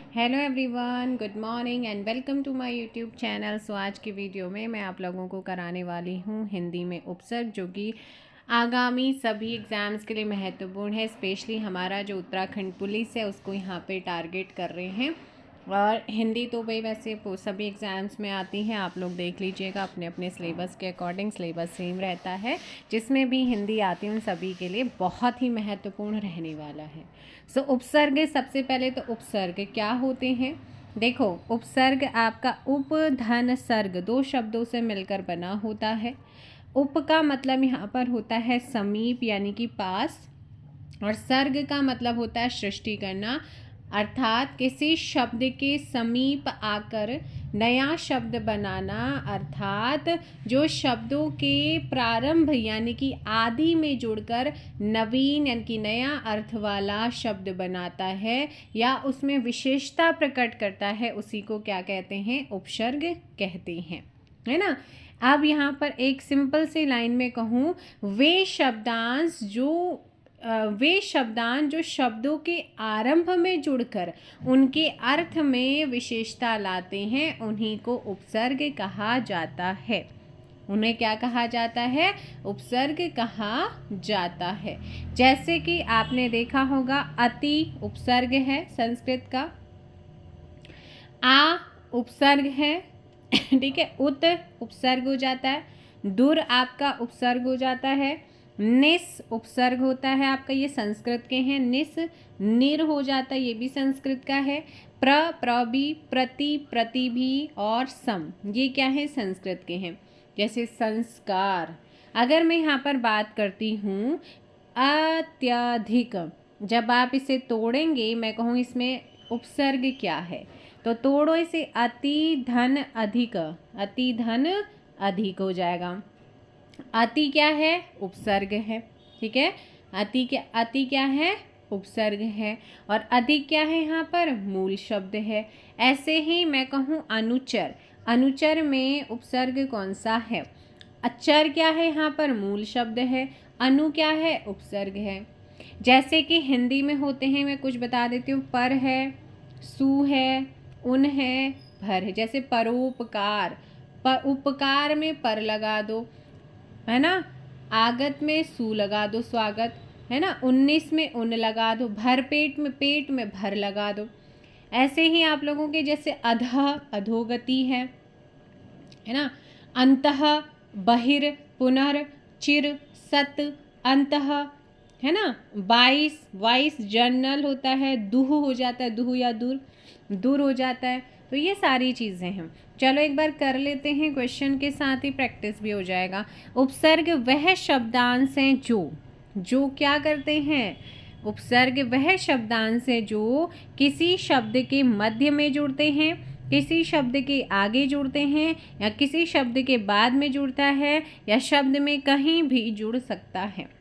Hello everyone, good morning and welcome to my YouTube channel. So आज की video में मैं आप लोगों को कराने वाली हूँ हिंदी में उपसर्ग, जो कि आगामी सभी एग्ज़ाम्स के लिए महत्वपूर्ण है। स्पेशली हमारा जो उत्तराखंड पुलिस है उसको यहाँ पे टारगेट कर रहे हैं। और हिंदी तो भाई वैसे सभी एग्ज़ाम्स में आती हैं, आप लोग देख लीजिएगा अपने अपने सिलेबस के अकॉर्डिंग। सिलेबस सेम रहता है, जिसमें भी हिंदी आती है उन सभी के लिए बहुत ही महत्वपूर्ण रहने वाला है। सो उपसर्ग, सबसे पहले तो उपसर्ग क्या होते हैं। देखो, उपसर्ग आपका उप धन सर्ग दो शब्दों से मिलकर बना होता है। उप का मतलब यहाँ पर होता है समीप यानी कि पास, और सर्ग का मतलब होता है सृष्टि करना, अर्थात किसी शब्द के समीप आकर नया शब्द बनाना, अर्थात जो शब्दों के प्रारंभ यानी कि आदि में जुड़कर नवीन यानी कि नया अर्थ वाला शब्द बनाता है या उसमें विशेषता प्रकट करता है, उसी को क्या कहते हैं? उपसर्ग कहते हैं, है ना। अब यहाँ पर एक सिंपल सी लाइन में कहूँ, वे शब्दांश जो शब्दों के आरंभ में जुड़कर उनके अर्थ में विशेषता लाते हैं, उन्हीं को उपसर्ग कहा जाता है। उन्हें क्या कहा जाता है? उपसर्ग कहा जाता है। जैसे कि आपने देखा होगा, अति उपसर्ग है संस्कृत का, आ उपसर्ग है ठीक है, उत उपसर्ग हो जाता है, दुर आपका उपसर्ग हो जाता है, निस उपसर्ग होता है आपका, ये संस्कृत के हैं। निस निर हो जाता है, ये भी संस्कृत का है। प्रबी प्रति प्रतिभी और सम, ये क्या है? संस्कृत के हैं। जैसे संस्कार, अगर मैं यहाँ पर बात करती हूँ अत्यधिक, जब आप इसे तोड़ेंगे, मैं कहूँ इसमें उपसर्ग क्या है, तो तोड़ो इसे, अति धन अधिक, अति धन अधिक हो जाएगा। अति क्या है? उपसर्ग है, ठीक है। अति क्या है? उपसर्ग है। और अधिक क्या है? यहाँ पर मूल शब्द है। ऐसे ही मैं कहूँ अनुचर, अनुचर में उपसर्ग कौन सा है? अचर क्या है? यहाँ पर मूल शब्द है। अनु क्या है? उपसर्ग है। जैसे कि हिंदी में होते हैं, मैं कुछ बता देती हूँ। पर है, सु है, उन है, भर है। जैसे परोपकार, पर उपकार में पर लगा दो, है ना। आगत में सु लगा दो, स्वागत, है ना। 19 में उन लगा दो, भर पेट में भर लगा दो। ऐसे ही आप लोगों के जैसे अधः अधोगति है ना। अंतः बहिर, पुनर्, चिर, सत, अंतः, है ना। 22 जर्नल होता है, दुह हो जाता है, दुह या दूर, दूर हो जाता है। तो ये सारी चीज़ें हैं। चलो एक बार कर लेते हैं, क्वेश्चन के साथ ही प्रैक्टिस भी हो जाएगा। उपसर्ग वह शब्दांश हैं जो क्या करते हैं? उपसर्ग वह शब्दांश हैं जो किसी शब्द के मध्य में जुड़ते हैं, किसी शब्द के आगे जुड़ते हैं, या किसी शब्द के बाद में जुड़ता है, या शब्द में कहीं भी जुड़ सकता है।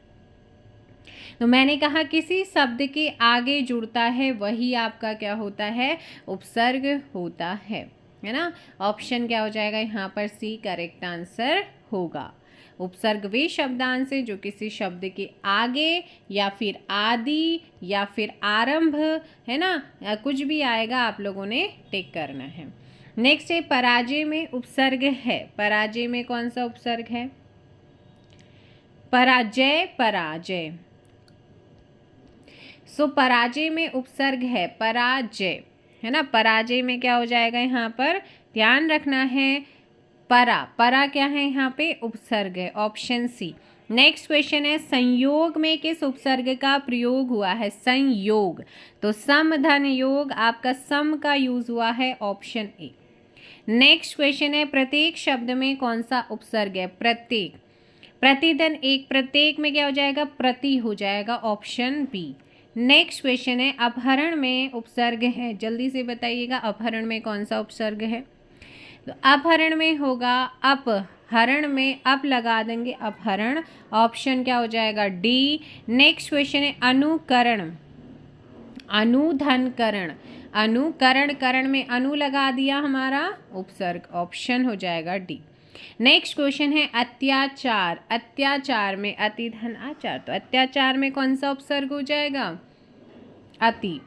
तो मैंने कहा किसी शब्द के आगे जुड़ता है, वही आपका क्या होता है? उपसर्ग होता है ना। ऑप्शन क्या हो जाएगा यहाँ पर? सी करेक्ट आंसर होगा। उपसर्ग वे शब्दांश है जो किसी शब्द के आगे या फिर आदि या फिर आरंभ, है ना, या कुछ भी आएगा, आप लोगों ने टिक करना है। नेक्स्ट है पराजय में उपसर्ग है। पराजय में कौन सा उपसर्ग है? पराजय, पराजय। सो पराजय में उपसर्ग है पराजय, है ना। पराजय में क्या हो जाएगा? यहाँ पर ध्यान रखना है, परा क्या है? यहाँ पे उपसर्ग है, ऑप्शन सी। नेक्स्ट क्वेश्चन है, संयोग में किस उपसर्ग का प्रयोग हुआ है? संयोग, तो सम धन योग, आपका सम का यूज हुआ है, ऑप्शन ए। नेक्स्ट क्वेश्चन है, प्रत्येक शब्द में कौन सा उपसर्ग है? प्रत्येक, प्रतिधन एक, प्रत्येक में क्या हो जाएगा? प्रति हो जाएगा, ऑप्शन बी। नेक्स्ट क्वेश्चन है, अपहरण में उपसर्ग है, जल्दी से बताइएगा अपहरण में कौन सा उपसर्ग है? तो अपहरण में होगा अप, हरण में अप लगा देंगे, अपहरण, ऑप्शन क्या हो जाएगा? डी। नेक्स्ट क्वेश्चन है अनुकरण, अनुधनकरण, अनुकरण, करण में अनु लगा दिया, हमारा उपसर्ग, ऑप्शन हो जाएगा डी। नेक्स्ट क्वेश्चन है अत्याचार, अत्याचार में अति धन आचार, तो अत्याचार में कौन सा उपसर्ग हो जाएगा? अति।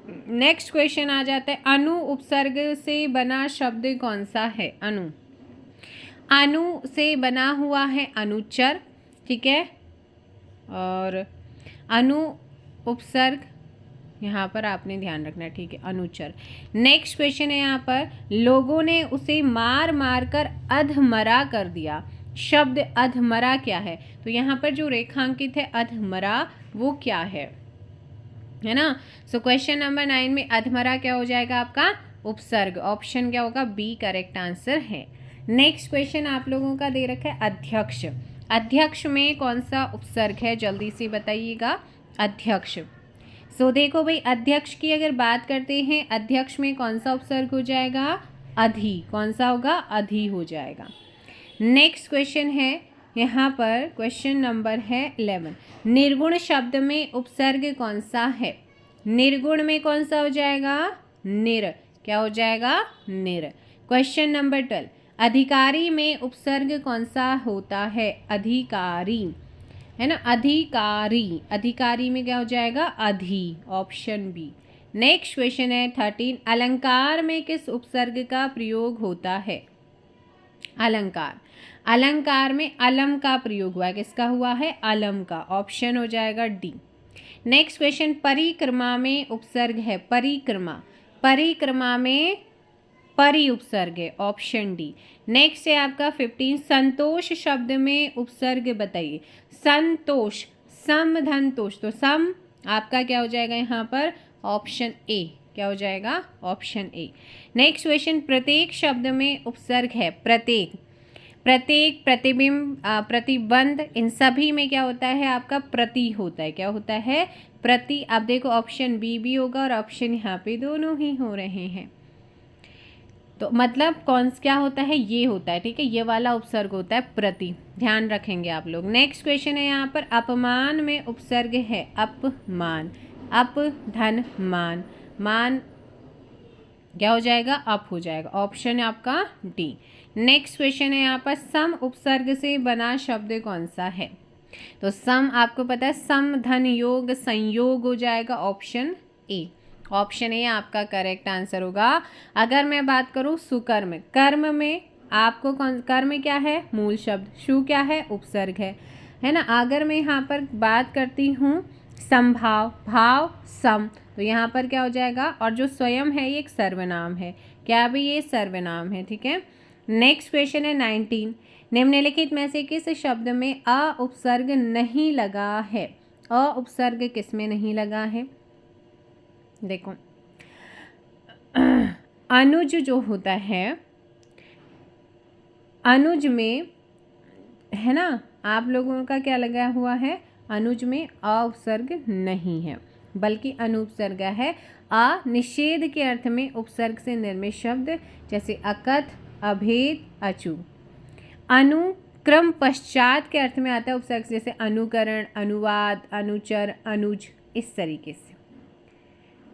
नेक्स्ट क्वेश्चन आ जाता है, अनु उपसर्ग से बना शब्द कौन सा है? अनु, अनु से बना हुआ है अनुच्चर, ठीक है, और अनु उपसर्ग यहाँ पर आपने ध्यान रखना, ठीक है, अनुच्चर। नेक्स्ट क्वेश्चन है यहाँ पर, लोगों ने उसे मार मार कर अधमरा कर दिया। शब्द अधमरा क्या है? तो यहाँ पर जो रेखांकित है अधमरा वो क्या है ना? सो क्वेश्चन नंबर 9 में अधमरा क्या हो जाएगा आपका? उपसर्ग। ऑप्शन क्या होगा? बी करेक्ट आंसर है। नेक्स्ट क्वेश्चन आप लोगों का दे रखा है अध्यक्ष। अध्यक्ष में कौन सा उपसर्ग है? जल्दी से बताइएगा। अध्यक्ष, सो देखो भाई, अध्यक्ष की अगर बात करते हैं, अध्यक्ष में कौन सा उपसर्ग हो जाएगा? अधि। कौन सा होगा? अधि हो जाएगा। नेक्स्ट क्वेश्चन है यहाँ पर, क्वेश्चन नंबर है 11, निर्गुण शब्द में उपसर्ग कौन सा है? निर्गुण में कौन सा हो जाएगा? निर। क्या हो जाएगा? निर। क्वेश्चन नंबर 12, अधिकारी में उपसर्ग कौन सा होता है? अधिकारी, है ना, अधिकारी। अधिकारी में क्या हो जाएगा? अधि। Option B. नेक्स्ट क्वेश्चन है 13, अलंकार में किस उपसर्ग का प्रयोग होता है? अलंकार, अलंकार में अलम का प्रयोग हुआ है। किसका हुआ है? अलम का। ऑप्शन हो जाएगा डी। नेक्स्ट क्वेश्चन, परिक्रमा में उपसर्ग है। परिक्रमा, परिक्रमा में परि उपसर्ग है। Option D. नेक्स्ट है आपका 15, संतोष शब्द में उपसर्ग बताइए। संतोष, सम धन तोष, तो सम आपका क्या हो जाएगा यहाँ पर? Option A. क्या हो जाएगा? Option A. नेक्स्ट क्वेश्चन, प्रत्येक शब्द में उपसर्ग है। प्रत्येक, प्रत्येक, प्रतिबिंब, प्रतिबंध, इन सभी में क्या होता है आपका? प्रति होता है। क्या होता है? प्रति। अब देखो ऑप्शन बी भी होगा और ऑप्शन यहाँ पे दोनों ही हो रहे हैं, तो मतलब कौन क्या होता है? ये होता है, ठीक है, ये वाला उपसर्ग होता है प्रति। ध्यान रखेंगे आप लोग। नेक्स्ट क्वेश्चन है यहाँ पर, अपमान में उपसर्ग है। अपमान, अप धन मान, मान क्या हो जाएगा? अप हो जाएगा। ऑप्शन है आपका डी। नेक्स्ट क्वेश्चन है यहाँ पर, सम उपसर्ग से बना शब्द कौन सा है? तो सम आपको पता है, सम धन योग संयोग हो जाएगा। Option A. ऑप्शन ए आपका करेक्ट आंसर होगा। अगर मैं बात करूँ सुकर्म, कर्म में आपको कौन, कर्म क्या है? मूल शब्द। शु क्या है? उपसर्ग है ना। अगर मैं यहाँ पर बात करती हूँ संभाव, भाव सम, तो यहाँ पर क्या हो जाएगा? और जो स्वयं है ये एक सर्वनाम है। क्या भी? ये सर्वनाम है, ठीक है। नेक्स्ट क्वेश्चन है 19, निम्नलिखित में से किस शब्द में अ उपसर्ग नहीं लगा है? अ उपसर्ग किस में नहीं लगा है? देखो, अनुज जो होता है, अनुज में, है ना, आप लोगों का क्या लगा हुआ है? अनुज में अ उपसर्ग नहीं है, बल्कि अनुपसर्ग है। अ निषेध के अर्थ में उपसर्ग से निर्मित शब्द, जैसे अकथ, अभेद, अचू। अनुक्रम पश्चात के अर्थ में आता है उपसर्ग, जैसे अनुकरण, अनुवाद, अनुचर, अनुज, इस तरीके से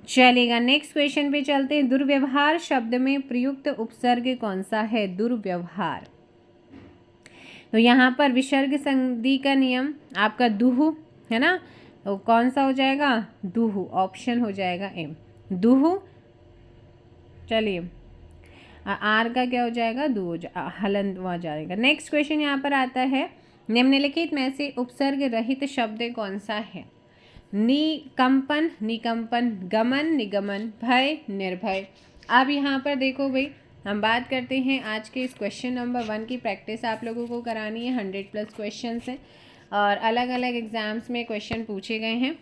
चलेगा। नेक्स्ट क्वेश्चन पे चलते हैं, दुर्व्यवहार शब्द में प्रयुक्त उपसर्ग कौन सा है? दुर्व्यवहार, तो यहाँ पर विसर्ग संधि का नियम आपका दुहु है ना, तो कौन सा हो जाएगा? दुहु। ऑप्शन हो जाएगा एम, दुहु। चलिए, आर का क्या हो जाएगा? दू, हलंत वहाँ जाएगा। नेक्स्ट क्वेश्चन यहाँ पर आता है, निम्नलिखित में से उपसर्ग रहित शब्द कौन सा है? निकंपन, निकंपन, गमन, निगमन, भय, निर्भय। अब यहाँ पर देखो भाई, हम बात करते हैं आज के इस क्वेश्चन नंबर 1 की प्रैक्टिस आप लोगों को करानी है। 100+ क्वेश्चन है और अलग अलग एग्जाम्स में क्वेश्चन पूछे गए हैं।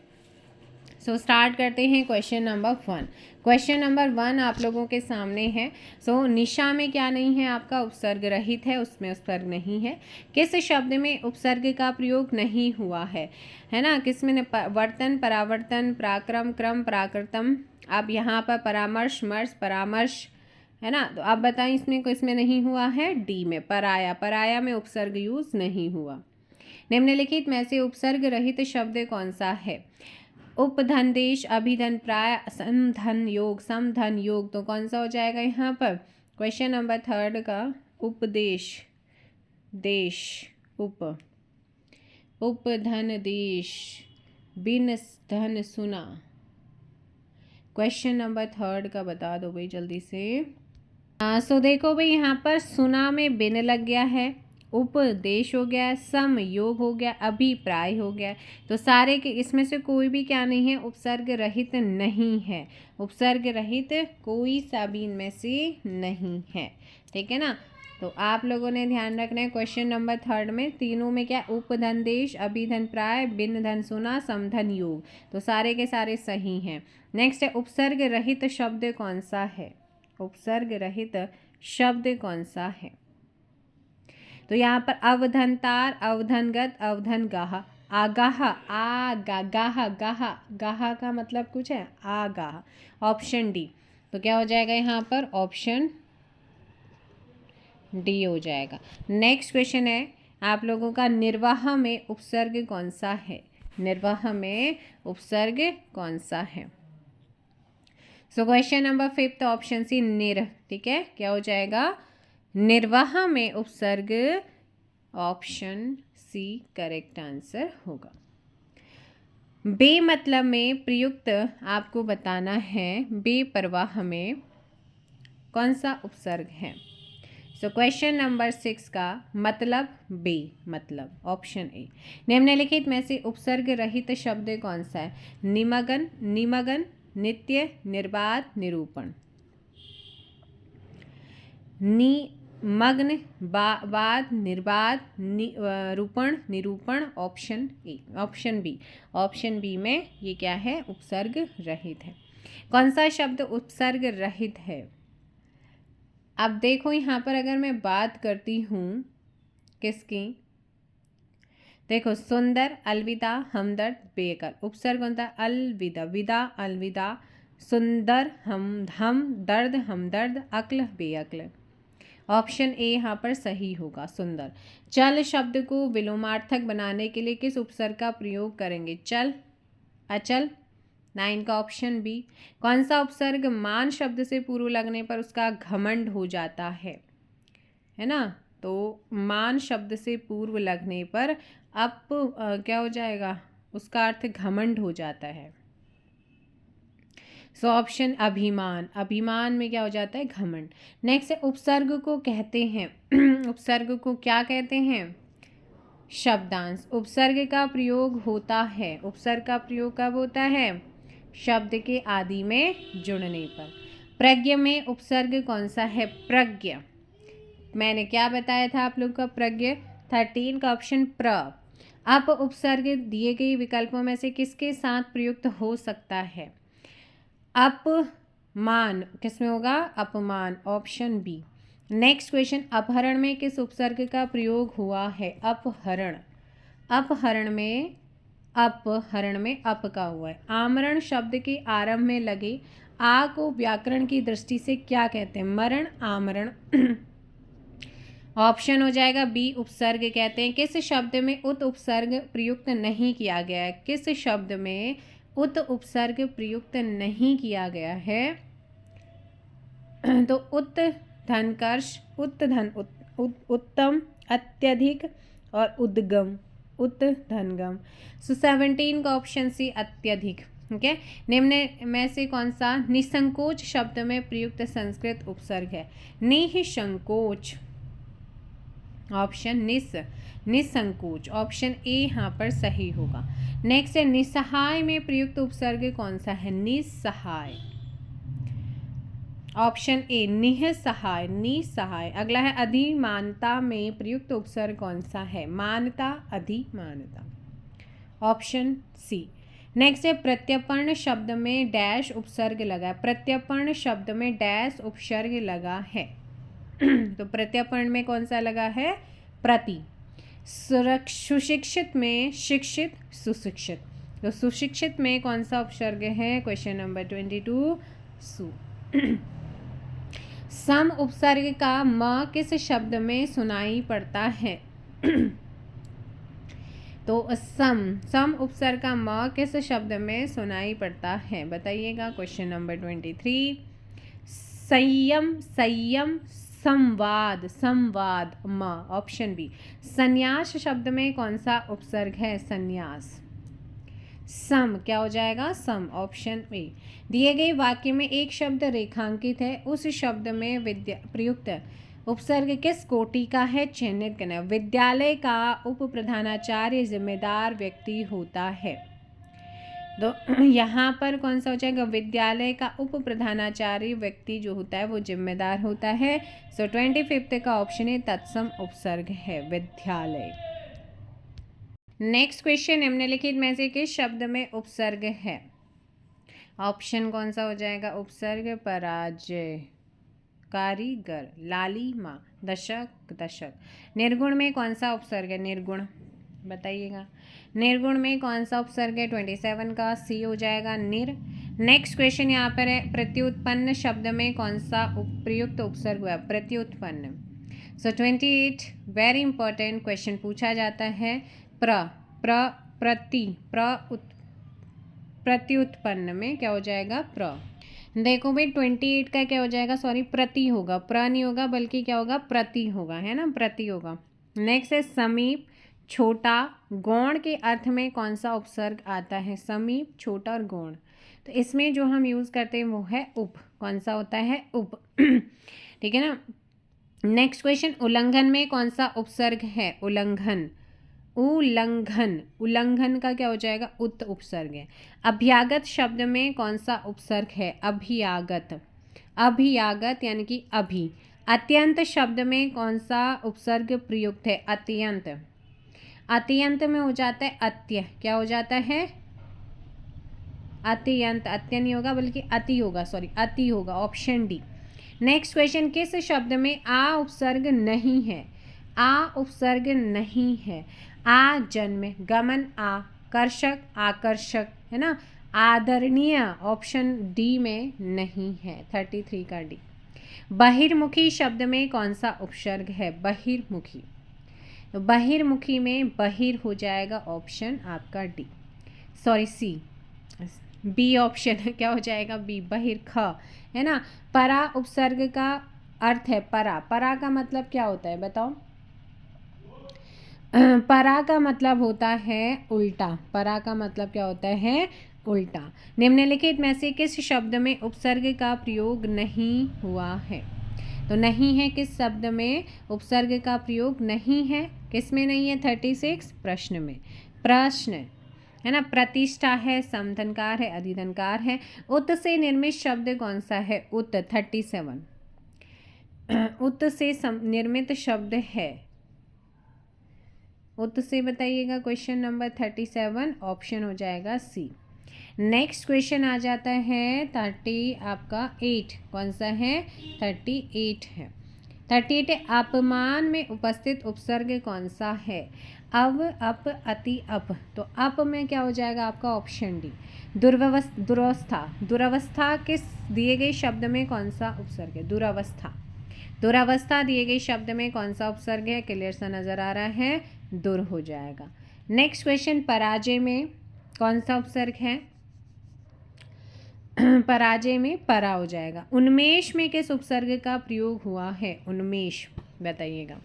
सो स्टार्ट करते हैं क्वेश्चन नंबर 1। क्वेश्चन नंबर 1 आप लोगों के सामने है। सो निशा में क्या नहीं है आपका? उपसर्ग रहित है, उसमें उपसर्ग नहीं है। किस शब्द में उपसर्ग का प्रयोग नहीं हुआ है ना? किस में? वर्तन, परावर्तन, पराक्रम, क्रम, प्राकृतम। अब यहाँ पर परामर्श, मर्श, परामर्श, है ना, तो आप बताएं इसमें किसमें नहीं हुआ है? डी में, पराया। पराया में उपसर्ग यूज नहीं हुआ। निम्नलिखित में से उपसर्ग रहित शब्द कौन सा है? उपधन देश, अभिधन प्राय, समधन योग, समधन योग, तो कौन सा हो जाएगा यहाँ पर? क्वेश्चन नंबर 3 का उपदेश, देश, उपधन देश, बिन धन सुना। क्वेश्चन नंबर 3 का बता दो भाई जल्दी से। सो देखो भाई यहाँ पर सुना में बिन लग गया है, उपदेश हो गया, सम योग हो गया, अभिप्राय हो गया। तो सारे के इसमें से कोई भी क्या नहीं है, उपसर्ग रहित नहीं है। उपसर्ग रहित कोई सा भी इनमें से नहीं है, ठीक है ना। तो आप लोगों ने ध्यान रखना है क्वेश्चन नंबर 3 में तीनों में क्या, उपधन देश, अभिधन प्राय, बिन धन सुना, समधन योग। तो सारे के सारे सही हैं। नेक्स्ट है उपसर्ग रहित शब्द कौन सा है, उपसर्ग रहित शब्द कौन सा है। तो यहाँ पर अवधनतार, अवधनगत, अवधन गाह, आगाह, आगा, गाह, गाह, गाह का मतलब कुछ है, आगाह। Option D. तो क्या हो जाएगा यहाँ पर, ऑप्शन डी हो जाएगा। नेक्स्ट क्वेश्चन है आप लोगों का, निर्वाह में उपसर्ग कौन सा है, निर्वाह में उपसर्ग कौन सा है। सो क्वेश्चन नंबर 5 ऑप्शन सी निर, ठीक है, क्या हो जाएगा, निर्वाह में उपसर्ग, ऑप्शन सी करेक्ट आंसर होगा। बेमतलब में प्रयुक्त आपको बताना है, बेपरवाह में कौन सा उपसर्ग है। सो क्वेश्चन नंबर 6 का मतलब बे मतलब, ऑप्शन ए। निम्नलिखित में से उपसर्ग रहित शब्द कौन सा है, निमगन, निमगन, नित्य, निर्बाध, निरूपण। निमग्न, बाद, निर्बाध, रूपण, निरूपण, option A, option B. Option B में ये क्या है, उपसर्ग रहित है। कौन सा शब्द उपसर्ग रहित है। अब देखो यहाँ पर अगर मैं बात करती हूँ किसकी, देखो सुंदर, अलविदा, हमदर्द, बेअक्ल। उपसर्ग कौन सा, अलविदा, विदा, अलविदा, सुंदर, हम दर्द, हमदर्द, अक्ल, बेअक्ल। ऑप्शन ए यहाँ पर सही होगा, सुंदर। चल शब्द को विलोमार्थक बनाने के लिए किस उपसर्ग का प्रयोग करेंगे, चल, अचल। 9 का ऑप्शन बी। कौन सा उपसर्ग मान शब्द से पूर्व लगने पर उसका घमंड हो जाता है ना। तो मान शब्द से पूर्व लगने पर अब क्या हो जाएगा, उसका अर्थ घमंड हो जाता है। सो ऑप्शन अभिमान, अभिमान में क्या हो जाता है, घमंड। नेक्स्ट है उपसर्ग को कहते हैं उपसर्ग को क्या कहते हैं, शब्दांश। उपसर्ग का प्रयोग होता है, उपसर्ग का प्रयोग कब होता है, शब्द के आदि में जुड़ने पर। प्रज्ञ में उपसर्ग कौन सा है, प्रज्ञ। मैंने क्या बताया था आप लोग का, प्रज्ञ। 13 का ऑप्शन प्र। अब उपसर्ग दिए गए विकल्पों में से किसके साथ प्रयुक्त हो सकता है, अपमान किसमें होगा, अपमान, ऑप्शन बी। नेक्स्ट क्वेश्चन, अपहरण में किस उपसर्ग का प्रयोग हुआ है, अपहरण। अपहरण में, अपहरण में अप का हुआ है। आमरण शब्द के आरंभ में लगे आ को व्याकरण की दृष्टि से क्या कहते हैं, मरण, आमरण। ऑप्शन हो जाएगा बी, उपसर्ग कहते हैं। किस शब्द में उत उपसर्ग प्रयुक्त नहीं किया गया है, किस शब्द में उत उपसर्ग प्रयुक्त नहीं किया गया है। तो उत धनकर्ष, उत धन, उत्तम, अत्यधिक और उद्गम, उत धनगम। सो 17 का ऑप्शन सी अत्यधिक, ठीक है। निम्न में से कौन सा निसंकोच शब्द में प्रयुक्त संस्कृत उपसर्ग है, निसंकोच, ऑप्शन निसंकोच, ऑप्शन ए यहाँ पर सही होगा। नेक्स्ट है निस्सहाय में प्रयुक्त उपसर्ग कौन सा है, निस्सहाय, ऑप्शन ए निःसहाय, निसहाय। अगला है अधिमानता में प्रयुक्त उपसर्ग कौन सा है, मानता, अधिमानता, ऑप्शन सी। नेक्स्ट है प्रत्यर्पण शब्द में डैश उपसर्ग लगा है, प्रत्यर्पण शब्द में डैश उपसर्ग लगा है। तो प्रत्यर्पण में कौन सा लगा है, प्रति। सुशिक्षित में शिक्षित, सुशिक्षित। तो सुशिक्षित में कौन सा उपसर्ग है, क्वेश्चन नंबर 22 सु। सम उपसर्ग का म किस शब्द में सुनाई पड़ता है। तो सम उपसर्ग का म किस शब्द में सुनाई पड़ता है, बताइएगा। क्वेश्चन नंबर 23 संयम, संयम, संवाद, संवाद, म, ऑप्शन बी। संन्यास शब्द में कौन सा उपसर्ग है, संन्यास। सम क्या हो जाएगा? सम, ऑप्शन ए। दिए गए वाक्य में एक शब्द रेखांकित है, उस शब्द में प्रयुक्त उपसर्ग किस कोटि का है? चिह्नित करना। विद्यालय का उप प्रधानाचार्य जिम्मेदार व्यक्ति होता है, तो यहाँ पर कौन सा हो जाएगा? विद्यालय का उप प्रधानाचार्य व्यक्ति जो होता है वो जिम्मेदार होता है। सो 25 का ऑप्शन है तत्सम उपसर्ग है, विद्यालय। नेक्स्ट क्वेश्चन, निम्नलिखित में से किस शब्द में उपसर्ग है? ऑप्शन कौन सा हो जाएगा? उपसर्ग पराजय, कारीगर, लालिमा, दशक, दशक। निर्गुण में कौन सा उपसर्ग है? निर्गुण बताइएगा। निर्गुण में कौन सा उपसर्ग है? 27 का सी हो जाएगा, निर। नेक्स्ट क्वेश्चन यहाँ पर है, प्रत्युत्पन्न शब्द में कौन सा प्रयुक्त उपसर्ग हुआ? प्रत्युत्पन्न। सो 28 वेरी इंपॉर्टेंट क्वेश्चन पूछा जाता है। प्रत्युत्पन्न में क्या हो जाएगा? देखो भाई 28 का क्या हो जाएगा? सॉरी, प्रति होगा, प्र नहीं होगा बल्कि क्या होगा? प्रति होगा, है ना, प्रति होगा। नेक्स्ट है समीप, छोटा, गौण के अर्थ में कौन सा उपसर्ग आता है? समीप, छोटा और गौण, तो इसमें जो हम यूज़ करते हैं वो है उप। कौन सा होता है? उप। ठीक है ना। नेक्स्ट क्वेश्चन, उल्लंघन में कौन सा उपसर्ग है? उल्लंघन, उल्लंघन, उल्लंघन का क्या हो जाएगा? उत उपसर्ग है। अभ्यागत शब्द में कौन सा उपसर्ग है? अभ्यागत, अभ्यागत यानी कि अभी। अत्यंत शब्द में कौन सा उपसर्ग प्रयुक्त है? अत्यंत, अत्यंत में हो जाता है अत्य, क्या हो जाता है? अत्यंत, अत्य नहीं होगा बल्कि अति होगा, सॉरी अति होगा, ऑप्शन डी। नेक्स्ट क्वेश्चन, किस शब्द में आ उपसर्ग नहीं है? आ उपसर्ग नहीं है। आ जन्म, गमन, आकर्षक, आकर्षक, है ना, आदरणीय, ऑप्शन डी में नहीं है, 33 का डी। बहिर्मुखी शब्द में कौन सा उपसर्ग है? बहिर्मुखी, तो बहिर्मुखी में बहिर हो जाएगा, ऑप्शन आपका D, sorry C, B option क्या हो जाएगा? बी, बहिर, ख, है ना। परा उपसर्ग का अर्थ है परा, परा का मतलब क्या होता है बताओ? परा का मतलब होता है उल्टा, परा का मतलब क्या होता है? उल्टा। निम्नलिखित में से किस शब्द में उपसर्ग का प्रयोग नहीं हुआ है? तो नहीं है, किस शब्द में उपसर्ग का प्रयोग नहीं है? किस में नहीं है? 36 प्रश्न में, प्रश्न, है ना। प्रतिष्ठा है, समधनकार है, अधिधनकार है। उत से निर्मित शब्द कौन सा है? उत, 37 उत से निर्मित शब्द है, उत से बताइएगा। क्वेश्चन नंबर 37 ऑप्शन हो जाएगा सी। नेक्स्ट क्वेश्चन आ जाता है 30 आपका 8, कौन सा है? 38 है। 38 है, अपमान में उपस्थित उपसर्ग कौन सा है? अव, अप, अति, अप, तो अप में क्या हो जाएगा आपका? Option D, दुरवस्था। दुरावस्था किस दिए गए शब्द में कौन सा उपसर्ग है? दुरावस्था, दुरावस्था दिए गए शब्द में कौन सा उपसर्ग है? क्लियर सा नजर आ रहा है, दुर हो जाएगा। नेक्स्ट क्वेश्चन, पराजय में कौन सा उपसर्ग है? पराजय में परा हो जाएगा। उन्मेष में किस उपसर्ग का प्रयोग हुआ है? उन्मेष बताइएगा।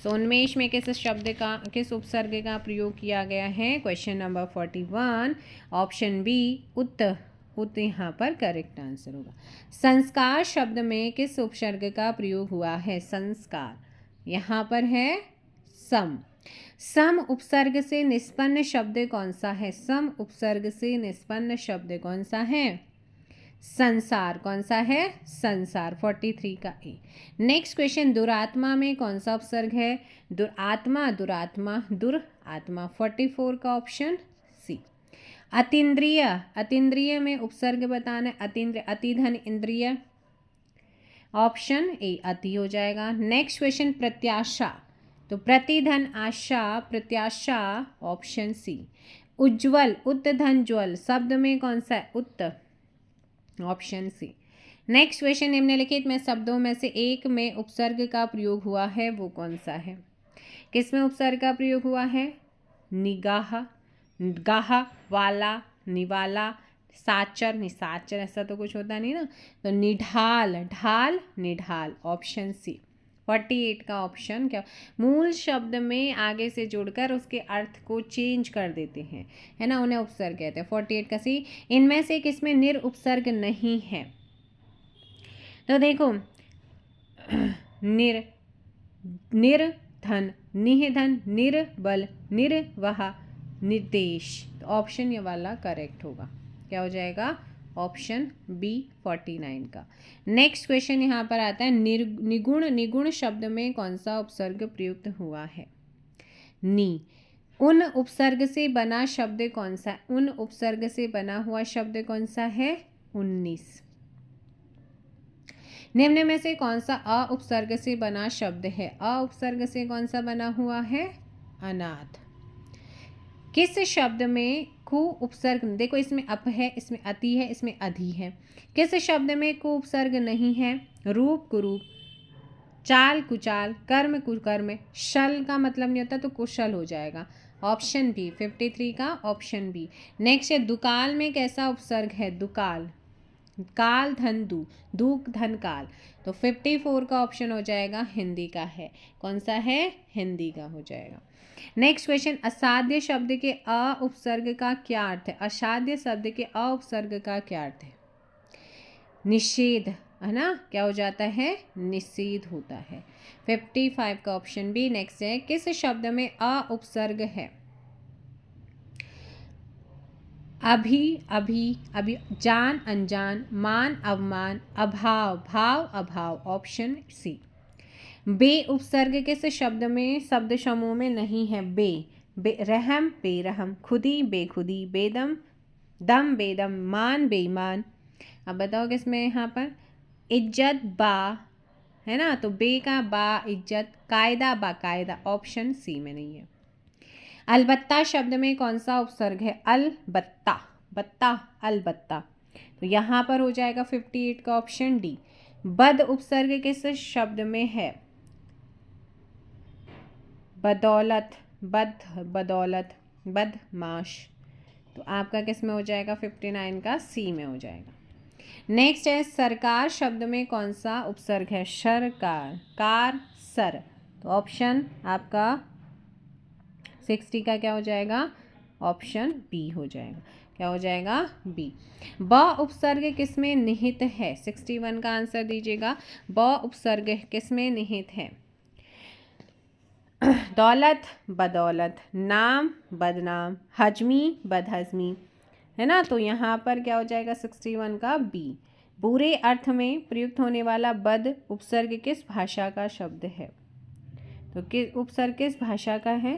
सो उन्मेष में किस शब्द का, किस उपसर्ग का प्रयोग किया गया है? क्वेश्चन नंबर 41 ऑप्शन बी, उत, उत यहाँ पर करेक्ट आंसर होगा। संस्कार शब्द में किस उपसर्ग का प्रयोग हुआ है? संस्कार, यहाँ पर है सम। सम उपसर्ग से निष्पन्न शब्द कौन सा है? सम उपसर्ग से निष्पन्न शब्द कौन सा है? संसार, कौन सा है? संसार, 43 का ए। नेक्स्ट क्वेश्चन, दुरात्मा में कौन सा उपसर्ग है? दुरात्मा, दुरात्मा, दुरात्मा, 44 का ऑप्शन सी। अतीन्द्रिय, अतीन्द्रिय में उपसर्ग बताना है। अतीन्द्रिय, अतिधन, इंद्रिय, ऑप्शन ए अति हो जाएगा। नेक्स्ट क्वेश्चन, प्रत्याशा, तो प्रतिधन आशा, प्रत्याशा, ऑप्शन सी। उज्ज्वल, उत्तधन ज्वल, शब्द में कौन सा है? उत्त, ऑप्शन सी। नेक्स्ट क्वेश्चन, निम्नलिखित में शब्दों में से एक में उपसर्ग का प्रयोग हुआ है, वो कौन सा है? किस में उपसर्ग का प्रयोग हुआ है? निगाह, गाह, वाला, निवाला, साचर, निसाचर, ऐसा तो कुछ होता नहीं ना, तो निढाल, ढाल, निढाल, ऑप्शन सी। 48 का ऑप्शन क्या, मूल शब्द में आगे से जुड़कर उसके अर्थ को चेंज कर देते हैं, है ना, उन्हें उपसर्ग कहते हैं। 48 का सी, इनमें से किसमें निर उपसर्ग नहीं है? तो देखो निर, निर्धन, निधन, निर्बल, निर्वाह, निर्देश। तो ऑप्शन ये वाला करेक्ट होगा, क्या हो जाएगा? ऑप्शन बी 49 का। नेक्स्ट क्वेश्चन यहाँ पर आता है, निगुण, निगुण शब्द में कौन सा उपसर्ग प्रयुक्त हुआ है? नी। उन उपसर्ग से बना शब्द कौन सा? उन उपसर्ग से बना हुआ शब्द कौन सा है? 19। निम्न में से कौन सा अ उपसर्ग से बना शब्द है? अ उपसर्ग से कौन सा बना हुआ है? अनाथ। किस शब्द में कु उपसर्ग, देखो इसमें अप है, इसमें अति है, इसमें अधि है। किस शब्द में कु उपसर्ग नहीं है? रूप कुरूप, चाल कुचाल, कर्म कुकर्म। शल का मतलब नहीं होता तो कुशल हो जाएगा। ऑप्शन बी 53 का ऑप्शन बी। नेक्स्ट है, दुकाल में कैसा उपसर्ग है? दुकाल, काल धन दू, दूक धन काल। तो 54 का ऑप्शन हो जाएगा हिंदी का है। कौन सा है? हिंदी का हो जाएगा। नेक्स्ट क्वेश्चन, असाध्य शब्द के अ उपसर्ग का क्या अर्थ है? असाध्य शब्द के अ उपसर्ग का क्या अर्थ है? निषेध, है ना, क्या हो जाता है? निषेध होता है। 55 का ऑप्शन बी। नेक्स्ट है, किस शब्द में अ उपसर्ग है? अभी, अभी, अभी, जान, अनजान, मान, अवमान, अभाव, भाव, अभाव। Option C. बे उपसर्ग किस शब्द में, शब्द समूह में नहीं है? बे, रहम, बेरहम, खुदी, बेखुदी, बेदम, दम, बेदम, मान, बेईमान। अब बताओ किसमें यहाँ पर? इज्जत, बा, है ना, तो बे का बा इज्जत, कायदा, बाकायदा। ऑप्शन सी में नहीं है। अलबत्ता शब्द में कौन सा उपसर्ग है? अलबत्ता, बत्ता, अलबत्ता। तो यहाँ पर हो जाएगा 58 का ऑप्शन डी। बद उपसर्ग किस शब्द में है? बदौलत, बद, बदौलत, बदमाश। तो आपका किस में हो जाएगा? 59 का सी में हो जाएगा। नेक्स्ट है, सरकार शब्द में कौन सा उपसर्ग है? सरकार, कार, सर। तो ऑप्शन आपका 60 का क्या हो जाएगा? ऑप्शन बी हो जाएगा। क्या हो जाएगा? बी। ब उपसर्ग किसमें निहित है? 61 का आंसर दीजिएगा। ब उपसर्ग किसमें निहित है? दौलत, बदौलत, नाम, बदनाम, हजमी, बदहजमी, है ना। तो यहाँ पर क्या हो जाएगा? 61 का बी। बुरे अर्थ में प्रयुक्त होने वाला बद उपसर्ग किस भाषा का शब्द है? तो किस उपसर्ग किस भाषा का है?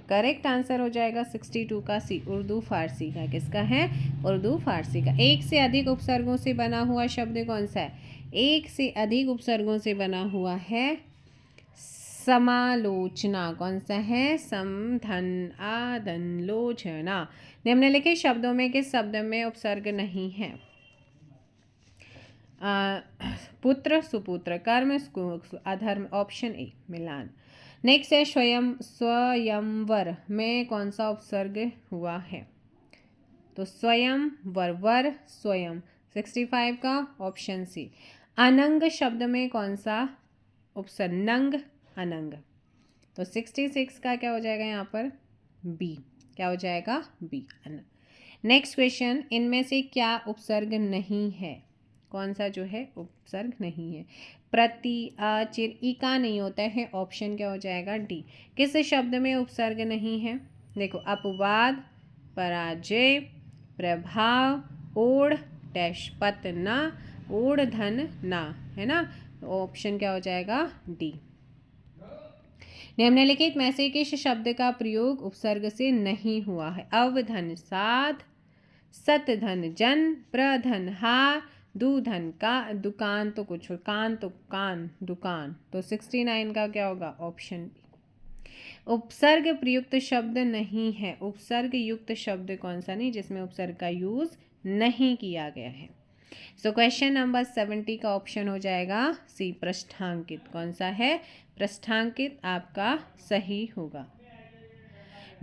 करेक्ट आंसर हो जाएगा 62 का सी, उर्दू फारसी का। किसका है? उर्दू फारसी का। एक से अधिक उपसर्गों से बना हुआ शब्द कौन सा है? एक से अधिक उपसर्गों से बना हुआ है समालोचना। कौन सा है? सम, धन, आदन, लोचना। निम्नलिखित शब्दों में किस शब्द में उपसर्ग नहीं है? पुत्र, सुपुत्र, कर्म, अधर्म। Option A Milan. नेक्स्ट है, स्वयंवर में कौन सा उपसर्ग हुआ है? तो स्वयंवर, वर, स्वयं। 65 का ऑप्शन सी। अनंग शब्द में कौन सा उपसर्ग? नंग, अनंग। तो 66 का क्या हो जाएगा यहाँ पर? बी। क्या हो जाएगा? बी। नेक्स्ट क्वेश्चन, इनमें से क्या उपसर्ग नहीं है? कौन सा जो है उपसर्ग नहीं है? प्रति, चिर, इका नहीं होता है। ऑप्शन क्या हो जाएगा? डी। किस शब्द में उपसर्ग नहीं है? देखो, अपवाद, पराजय, प्रभाव, ओढ़, डैश, पतना, ओढ़ धन ना, है ना। ऑप्शन क्या हो जाएगा? डी। निम्नलिखित में से किस शब्द का प्रयोग उपसर्ग से नहीं हुआ है? अवधन, साध, सतधन, जन, प्रधन, हार, दुधन का, दुकान तो कुछ, कान तो कान, दुकान। तो 69 का क्या होगा? Option B. उपसर्ग प्रयुक्त शब्द नहीं है। उपसर्ग युक्त शब्द कौन सा नहीं जिसमें उपसर्ग का यूज नहीं किया गया है? सो क्वेश्चन नंबर 70 का ऑप्शन हो जाएगा सी, पृष्ठांकित। कौन सा है? पृष्ठांकित आपका सही होगा।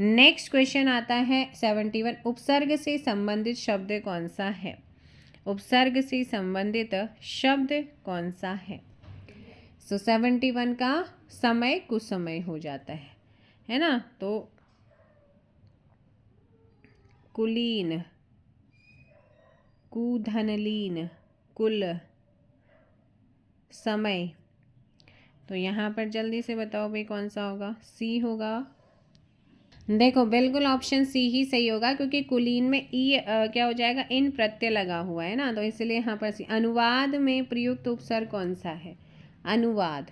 नेक्स्ट क्वेश्चन आता है 71, उपसर्ग से संबंधित शब्द कौन सा है? उपसर्ग से संबंधित शब्द कौन सा है? सो 71 का समय कुसमय हो जाता है ना। तो कुलीन, कुधनलीन, कुल, समय। तो यहाँ पर जल्दी से बताओ भाई कौन सा होगा? सी होगा। देखो बिल्कुल ऑप्शन सी ही सही होगा, क्योंकि कुलीन में ई क्या हो जाएगा? इन प्रत्यय लगा हुआ है ना, तो इसलिए यहाँ पर सी। अनुवाद में प्रयुक्त उपसर्ग कौन सा है? अनुवाद।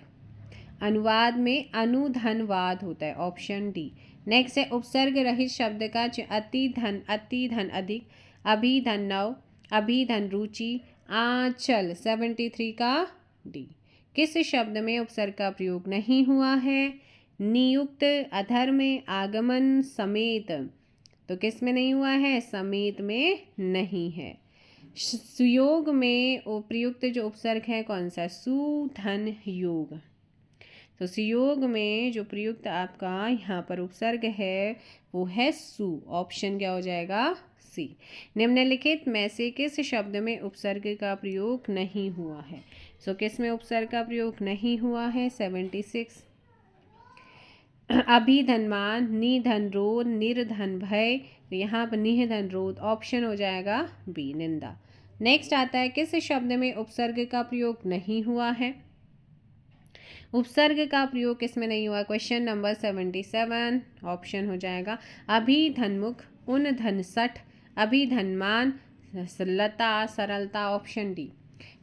अनुवाद में अनुधनवाद होता है, ऑप्शन डी। नेक्स्ट है उपसर्ग रहित शब्द का अति धन, अति धन अधिक, अभिधन नव, अभिधन रुचि, आंचल 73 का डी। किस शब्द में उपसर्ग का प्रयोग नहीं हुआ है? नियुक्त, अधर में, आगमन, समेत। तो किस में नहीं हुआ है? समेत में नहीं है। सुयोग में प्रयुक्त जो उपसर्ग है कौन सा? सु धन योग। तो सुयोग में जो प्रयुक्त आपका यहाँ पर उपसर्ग है वो है सु। ऑप्शन क्या हो जाएगा? सी। निम्नलिखित में से किस शब्द में उपसर्ग का प्रयोग नहीं हुआ है? सो किस में उपसर्ग का प्रयोग नहीं हुआ है? 76। अभिधनमान, निधन रोध, निर्धन भय। तो यहाँ पर निधन रोध ऑप्शन हो जाएगा बी, निंदा। नेक्स्ट आता है किस शब्द में उपसर्ग का प्रयोग नहीं हुआ है? उपसर्ग का प्रयोग किसमें नहीं हुआ? क्वेश्चन नंबर 77 ऑप्शन हो जाएगा अभिधनमुख, उनधनसठ, अभिधनमान, लता, सरलता। Option D.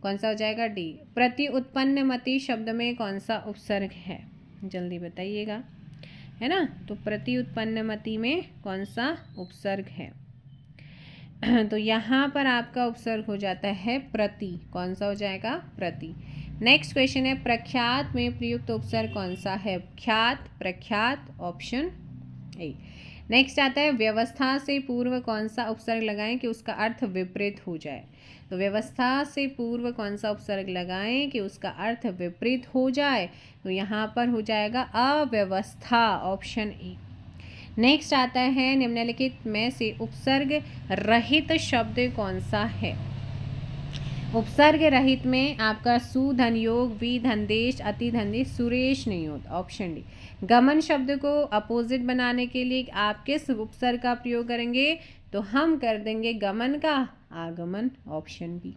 कौन सा हो जाएगा? डी। प्रति उत्पन्नमति शब्द में कौन सा उपसर्ग है? जल्दी बताइएगा, है ना। तो प्रति उत्पन्नमति में कौन सा उपसर्ग है? तो यहाँ पर आपका उपसर्ग हो जाता है प्रति। कौन सा हो जाएगा? प्रति। नेक्स्ट क्वेश्चन है प्रख्यात में प्रयुक्त उपसर्ग कौन सा है? ख्यात, प्रख्यात। Option A. नेक्स्ट आता है व्यवस्था से पूर्व कौन सा उपसर्ग लगाएं कि उसका अर्थ विपरीत हो जाए? तो व्यवस्था से पूर्व कौन सा उपसर्ग लगाएं कि उसका अर्थ विपरीत हो जाए? तो यहाँ पर हो जाएगा अव्यवस्था। Option A. नेक्स्ट आता है निम्नलिखित में से उपसर्ग रहित शब्द कौन सा है? उपसर्ग रहित में आपका सु धन योग, वी धनदेश, अति धनदेश, सुरेश नहीं होता। Option D. गमन शब्द को अपोजिट बनाने के लिए आप किस उपसर्ग का प्रयोग करेंगे? तो हम कर देंगे गमन का आगमन। Option B.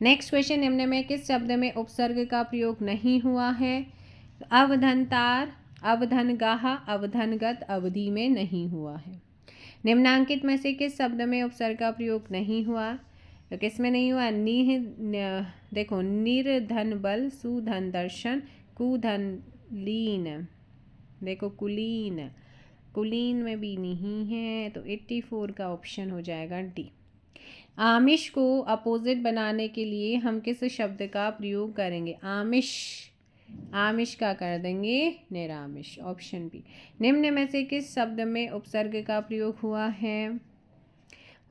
नेक्स्ट क्वेश्चन, निम्न में किस शब्द में उपसर्ग का प्रयोग नहीं हुआ है? अवधनतार, अवधनगाह, अवधनगत, अवधि में नहीं हुआ है। निम्नांकित में से किस शब्द में उपसर्ग का प्रयोग नहीं हुआ? तो किस में नहीं हुआ? देखो निर्धन बल, सुधन दर्शन, कुधन लीन। देखो कुलीन, कुलीन में भी नहीं है, तो 84 का ऑप्शन हो जाएगा डी। आमिष को अपोजिट बनाने के लिए हम किस शब्द का प्रयोग करेंगे? आमिष, आमिष का कर देंगे निरामिष। Option B. निम्न में से किस शब्द में उपसर्ग का प्रयोग हुआ है?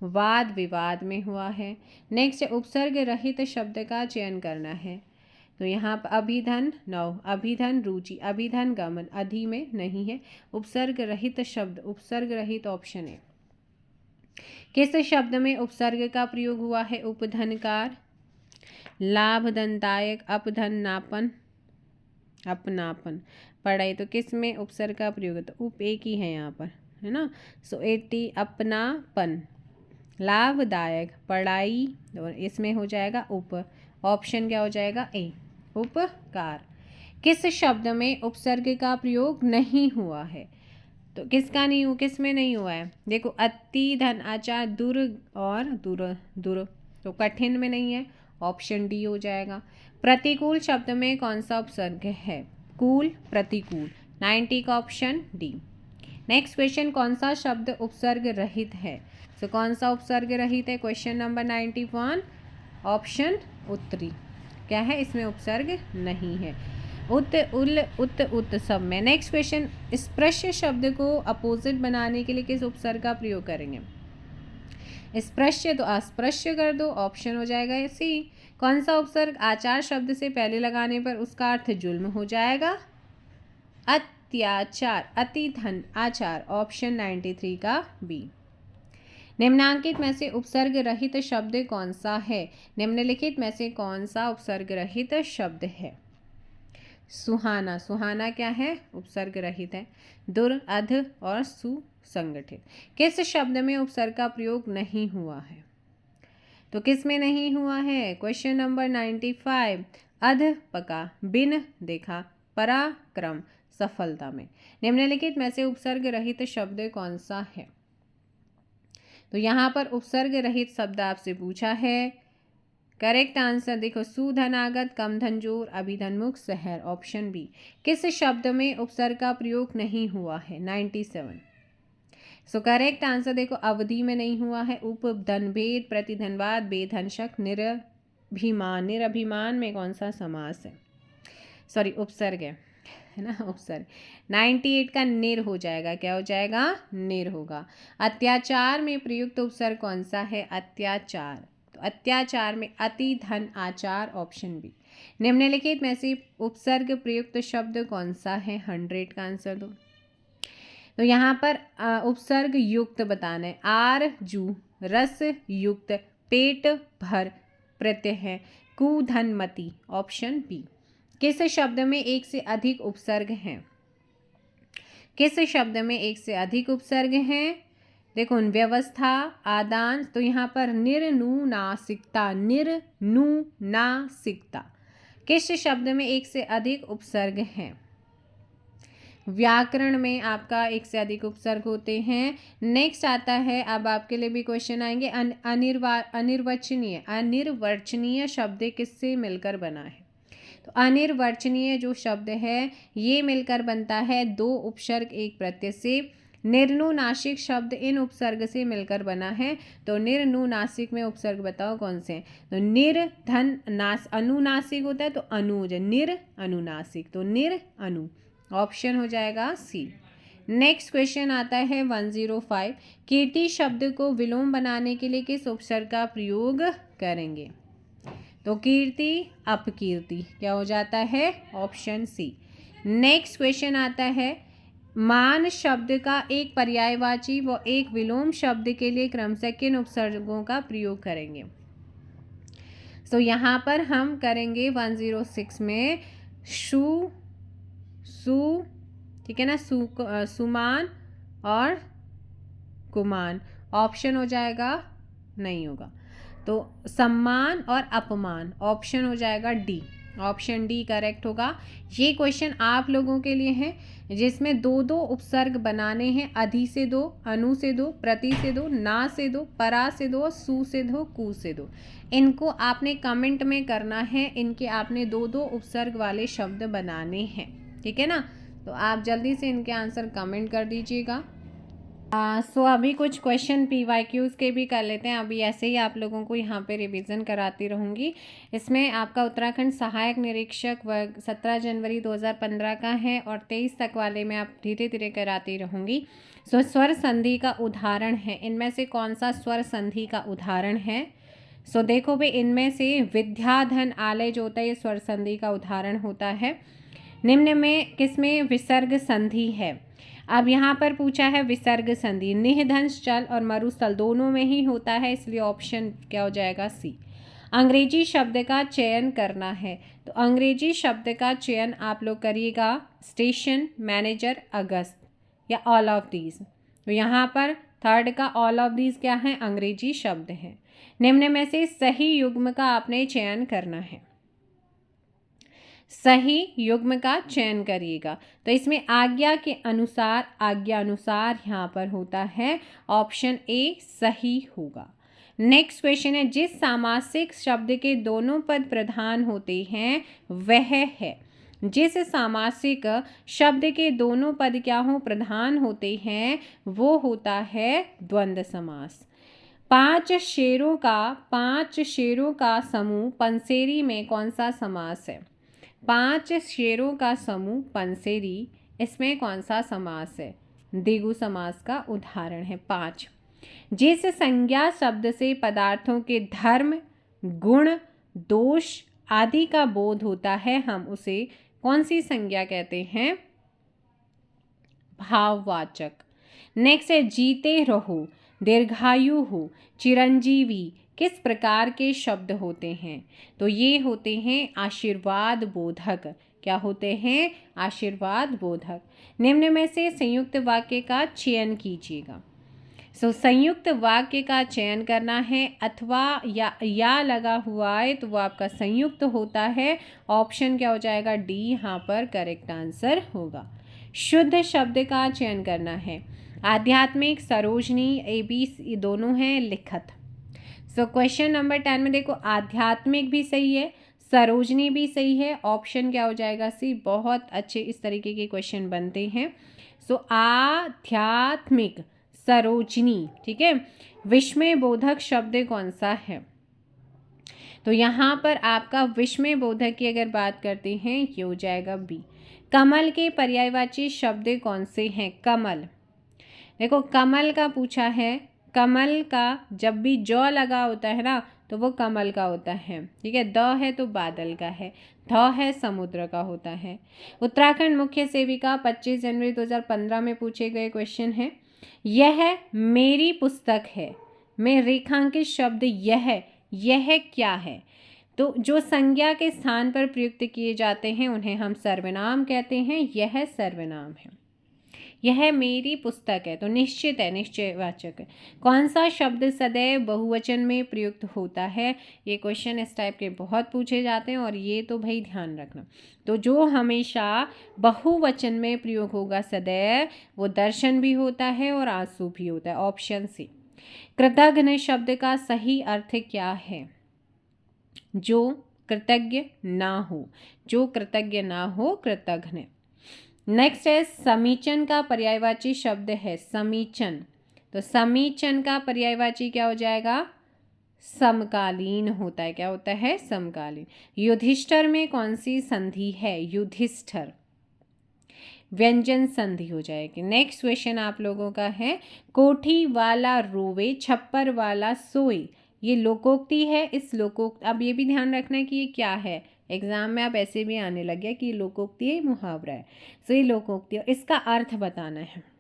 वाद विवाद में हुआ है। नेक्स्ट उपसर्ग रहित शब्द का चयन करना है। तो यहाँ पर अभिधन नव, अभिधन रुचि, अभिधन गमन, अधि में नहीं है। उपसर्ग रहित शब्द, उपसर्ग रहित ऑप्शन है। किस शब्द में उपसर्ग का प्रयोग हुआ है? उपधनकार, लाभधनदायक, अपधन नापन, अपनापन। पढ़ाई तो किस में उपसर्ग का प्रयोग है? तो उप एक ही है यहाँ पर, है ना। सो 80 अपनापन, लाभदायक, पढ़ाई, और इसमें हो जाएगा उप। ऑप्शन क्या हो जाएगा? ए, उपकार। किस शब्द में उपसर्ग का प्रयोग नहीं हुआ है? तो किसका नहीं हुआ? किस में नहीं हुआ है? देखो अति धन आचार, दुर और दुर, दुर तो कठिन में नहीं है। ऑप्शन डी हो जाएगा। प्रतिकूल शब्द में कौन सा उपसर्ग है? कूल, प्रतिकूल। 90 का ऑप्शन डी। नेक्स्ट क्वेश्चन, कौन सा शब्द उपसर्ग रहित है? तो कौन सा उपसर्ग रहित है? क्वेश्चन नंबर 91 ऑप्शन उत्तरी। क्या है? इसमें उपसर्ग नहीं है। उत, उल, उत, उत सब में। नेक्स्ट क्वेश्चन, स्पृश्य शब्द को अपोजिट बनाने के लिए किस उपसर्ग का प्रयोग करेंगे? स्पृश्य तो अस्पृश्य कर दो। ऑप्शन हो जाएगा सी। कौन सा उपसर्ग आचार शब्द से पहले लगाने पर उसका अर्थ जुल्म हो जाएगा? अत्याचार, अति धन आचार। ऑप्शन 93 का बी। निम्नांकित में से उपसर्ग रहित शब्द कौन सा है? निम्नलिखित में से कौन सा उपसर्ग रहित शब्द है? सुहाना, सुहाना क्या है? उपसर्ग रहित है। दुर, अध और सुसंगठित। किस शब्द में उपसर्ग का प्रयोग नहीं हुआ है? तो किस में नहीं हुआ है? Question number 95। अध पका, बिन देखा, पराक्रम सफलता में। निम्नलिखित में से उपसर्ग रहित शब्द कौन सा है? तो यहाँ पर उपसर्ग रहित शब्द आपसे पूछा है। करेक्ट आंसर देखो, सुधनागत, कम धनजोर, अभिधनमुख, शहर, ऑप्शन बी। किस शब्द में उपसर्ग का प्रयोग नहीं हुआ है? 97। सो करेक्ट आंसर देखो, अवधि में नहीं हुआ है। उपधनभेद, प्रतिधनवाद, बेधनशक, निरभिमान। निरभिमान में कौन सा समास है? सॉरी, उपसर्ग है ना, उपसर्ग। 98 का निर हो जाएगा। क्या हो जाएगा? निर होगा। अत्याचार में प्रयुक्त उपसर्ग कौन सा है? अत्याचार। तो अत्याचार में अति, धन, आचार, ऑप्शन बी। निम्नलिखित में से उपसर्ग प्रयुक्त शब्द कौन सा है? 100 का आंसर दो। तो यहाँ पर उपसर्ग युक्त बताना है। आर जू, रस युक्त, पेट भर, प्रत्यय है, कुधनमती, ऑप्शन बी। किस शब्द में एक से अधिक उपसर्ग हैं? किस शब्द में एक से अधिक उपसर्ग हैं? देखो, व्यवस्था, आदान। तो यहाँ पर निर्नुनासिकता, निर्नुनासिकता। किस शब्द में एक से अधिक उपसर्ग हैं? व्याकरण में आपका एक से अधिक उपसर्ग होते हैं। नेक्स्ट आता है, अब आपके लिए भी क्वेश्चन आएंगे। अनिर्वचनीय, अनिर्वचनीय शब्द किससे मिलकर बना है? तो अनिर्वचनीय जो शब्द है ये मिलकर बनता है दो उपसर्ग एक प्रत्यय से। निर्नुनासिक शब्द इन उपसर्ग से मिलकर बना है। तो निर्नुनासिक में उपसर्ग बताओ कौन से? तो निर, धन, नास, अनुनासिक होता है तो अनु, निर अनुनासिक, तो निर अनु, ऑप्शन हो जाएगा सी। नेक्स्ट क्वेश्चन आता है 105। कीर्ति शब्द को विलोम बनाने के लिए किस उपसर्ग का प्रयोग करेंगे? तो कीर्ति, अपकीर्ति, क्या हो जाता है? Option C. नेक्स्ट क्वेश्चन आता है, मान शब्द का एक पर्यायवाची व एक विलोम शब्द के लिए क्रमशः किन उपसर्गों का प्रयोग करेंगे? तो यहाँ पर हम करेंगे 106 में सु, सु, ठीक है ना, सुमान और कुमान, ऑप्शन हो जाएगा, नहीं होगा। तो सम्मान और अपमान, ऑप्शन हो जाएगा डी, ऑप्शन डी करेक्ट होगा। ये क्वेश्चन आप लोगों के लिए है जिसमें दो दो उपसर्ग बनाने हैं। अधि से दो, अनु से दो, प्रति से दो, ना से दो, परा से दो, सु से दो, कु से दो। इनको आपने कमेंट में करना है। इनके आपने दो दो उपसर्ग वाले शब्द बनाने हैं, ठीक है ना। तो आप जल्दी से इनके आंसर कमेंट कर दीजिएगा। सो अभी कुछ क्वेश्चन PYQs के भी कर लेते हैं। अभी ऐसे ही आप लोगों को यहाँ पे रिवीजन कराती रहूँगी। इसमें आपका उत्तराखंड सहायक निरीक्षक वर्ग 17 जनवरी 2015 का है और 23 तक वाले में आप धीरे धीरे कराती रहूँगी। सो स्वर संधि का उदाहरण है, इनमें से कौन सा स्वर संधि का उदाहरण है? सो देखो भाई, इनमें से विद्याधन आलय जो होता है ये स्वर संधि का उदाहरण होता है। निम्न में किसमें विसर्ग संधि है? अब यहाँ पर पूछा है विसर्ग संधि, निहदंश चल और मरुस्थल दोनों में ही होता है, इसलिए ऑप्शन क्या हो जाएगा? सी। अंग्रेजी शब्द का चयन करना है, तो अंग्रेजी शब्द का चयन आप लोग करिएगा स्टेशन, मैनेजर, अगस्त या ऑल ऑफ दीज। तो यहाँ पर थर्ड का ऑल ऑफ दीज क्या है? अंग्रेजी शब्द है। निम्न में से सही युग्म का आपने चयन करना है, सही युग्म का चयन करिएगा। तो इसमें आज्ञा के अनुसार, आज्ञा अनुसार यहाँ पर होता है, ऑप्शन ए सही होगा। नेक्स्ट क्वेश्चन है, जिस सामासिक शब्द के दोनों पद प्रधान होते हैं वह है। जिस सामासिक शब्द के दोनों पद क्या हो? प्रधान होते हैं, वो होता है द्वंद्व समास। पांच शेरों का समूह पंसेरी में कौन सा समास है? 5 शेरों का समूह पंसेरी, इसमें कौन सा समास है? द्विगु समास का उदाहरण है 5। जिस संज्ञा शब्द से पदार्थों के धर्म, गुण, दोष आदि का बोध होता है हम उसे कौन सी संज्ञा कहते हैं? भाववाचक। नेक्स्ट है, जीते रहो, दीर्घायु हो, चिरंजीवी किस प्रकार के शब्द होते हैं? तो ये होते हैं आशीर्वाद बोधक। क्या होते हैं? आशीर्वाद बोधक। निम्न में से संयुक्त वाक्य का चयन कीजिएगा। संयुक्त वाक्य का चयन करना है, अथवा या लगा हुआ है तो वो आपका संयुक्त होता है। ऑप्शन क्या हो जाएगा? डी यहाँ पर करेक्ट आंसर होगा। शुद्ध शब्द का चयन करना है। आध्यात्मिक, सरोजनी, ए बी दोनों हैं, लिखत। क्वेश्चन नंबर 10 में देखो, आध्यात्मिक भी सही है, सरोजनी भी सही है। ऑप्शन क्या हो जाएगा? सी। बहुत अच्छे इस तरीके के क्वेश्चन बनते हैं। आध्यात्मिक, सरोजनी, ठीक है। विस्मय बोधक शब्द कौन सा है? तो यहाँ पर आपका विस्मय बोधक की अगर बात करते हैं, ये हो जाएगा बी। कमल के पर्यायवाची शब्द कौन से हैं? कमल, देखो कमल का पूछा है। कमल का जब भी जौ लगा होता है ना, तो वो कमल का होता है, ठीक है। द है तो बादल का है, ध है समुद्र का होता है। उत्तराखंड मुख्य सेविका 25 जनवरी 2015 में पूछे गए क्वेश्चन है। यह मेरी पुस्तक है में रेखांकित शब्द यह क्या है? तो जो संज्ञा के स्थान पर प्रयुक्त किए जाते हैं उन्हें हम सर्वनाम कहते हैं। यह सर्वनाम है। यह मेरी पुस्तक है तो निश्चित है, निश्चयवाचक है। कौन सा शब्द सदैव बहुवचन में प्रयुक्त होता है? ये क्वेश्चन इस टाइप के बहुत पूछे जाते हैं और ये तो भाई ध्यान रखना। तो जो हमेशा बहुवचन में प्रयोग होगा सदैव, वो दर्शन भी होता है और आंसू भी होता है। Option C. कृतघ्न शब्द का सही अर्थ क्या है? जो कृतज्ञ ना हो, जो कृतज्ञ ना हो, कृतघ्न। नेक्स्ट है समीचन का पर्यायवाची शब्द है समीचन। तो समीचन का पर्यायवाची क्या हो जाएगा? समकालीन होता है। क्या होता है? समकालीन। युधिष्ठिर में कौन सी संधि है? युधिष्ठिर व्यंजन संधि हो जाएगी। नेक्स्ट क्वेश्चन आप लोगों का है, कोठी वाला रोवे छप्पर वाला सोए, ये लोकोक्ति है। इस लोकोक्ति, अब ये भी ध्यान रखना है कि ये क्या है। एग्जाम में आप ऐसे भी आने लग गया कि लोकोक्ति है, मुहावरा है। ये लोकोक्ति है, इसका अर्थ बताना है।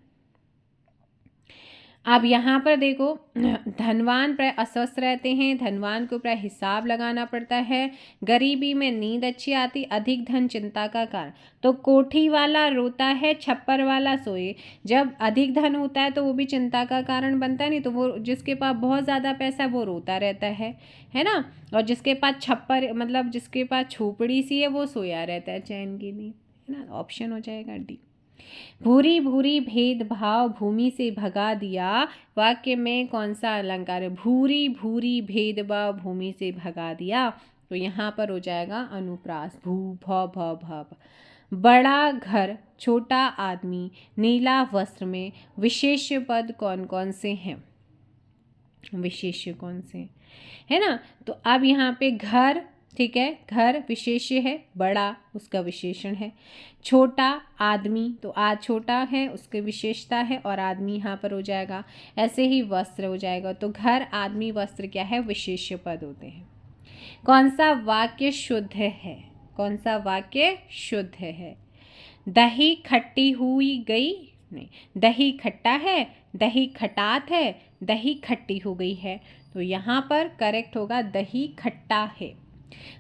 अब यहाँ पर देखो, धनवान प्राय अस्वस्थ रहते हैं, धनवान को प्राय हिसाब लगाना पड़ता है, गरीबी में नींद अच्छी आती, अधिक धन चिंता का कारण। तो कोठी वाला रोता है, छप्पर वाला सोए। जब अधिक धन होता है तो वो भी चिंता का कारण बनता है, नहीं तो वो जिसके पास बहुत ज़्यादा पैसा है वो रोता रहता है ना। और जिसके पास छप्पर मतलब जिसके पास झोपड़ी सी है वो सोया रहता है चैन की नींद, है ना। ऑप्शन हो जाएगा डी। भूरी भूरी भेदभाव भूमि से भगा दिया, वाक्य में कौन सा अलंकार है? भूरी भूरी भेदभाव भूमि से भगा दिया, तो यहाँ पर हो जाएगा अनुप्रास। भू भ भ भ। बड़ा घर, छोटा आदमी, नीला वस्त्र में विशेष पद कौन कौन से हैं? विशेष्य कौन से है ना। तो अब यहाँ पे घर, ठीक है, घर विशेष्य है, बड़ा उसका विशेषण है, छोटा आदमी तो आज छोटा है उसकी विशेषता है और आदमी यहाँ पर हो जाएगा। ऐसे ही वस्त्र हो जाएगा। तो घर, आदमी, वस्त्र क्या है? विशेष्य पद होते हैं। कौन सा वाक्य शुद्ध है? कौन सा वाक्य शुद्ध है? दही खट्टी हुई गई, नहीं, दही खट्टा है, दही खटात है, दही खट्टी हो गई है। तो यहाँ पर करेक्ट होगा दही खट्टा है।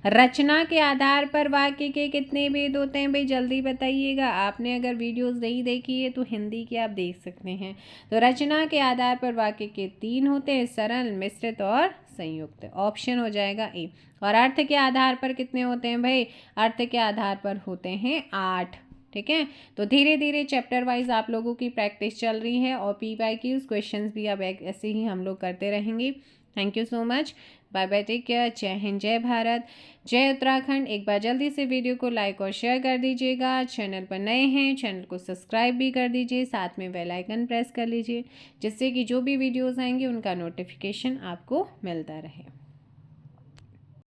रचना के आधार पर वाक्य के कितने भेद होते हैं भाई? जल्दी बताइएगा। आपने अगर वीडियोस नहीं देखी है तो हिंदी की आप देख सकते हैं। तो रचना के आधार पर वाक्य के 3 होते हैं, सरल, मिश्रित और संयुक्त। ऑप्शन हो जाएगा ए। और अर्थ के आधार पर कितने होते हैं भाई? अर्थ के आधार पर होते हैं 8, ठीक है। तो धीरे धीरे चैप्टर वाइज आप लोगों की प्रैक्टिस चल रही है और PYQs क्वेश्चंस भी अब ऐसे ही हम लोग करते रहेंगे। Thank you so much. Bye bye, take care. जय हिंद, जय भारत, जय उत्तराखंड। एक बार जल्दी से वीडियो को लाइक और शेयर कर दीजिएगा। चैनल पर नए हैं चैनल को सब्सक्राइब भी कर दीजिए, साथ में बेल आइकन प्रेस कर लीजिए, जिससे कि जो भी वीडियोस आएंगे उनका नोटिफिकेशन आपको मिलता रहे।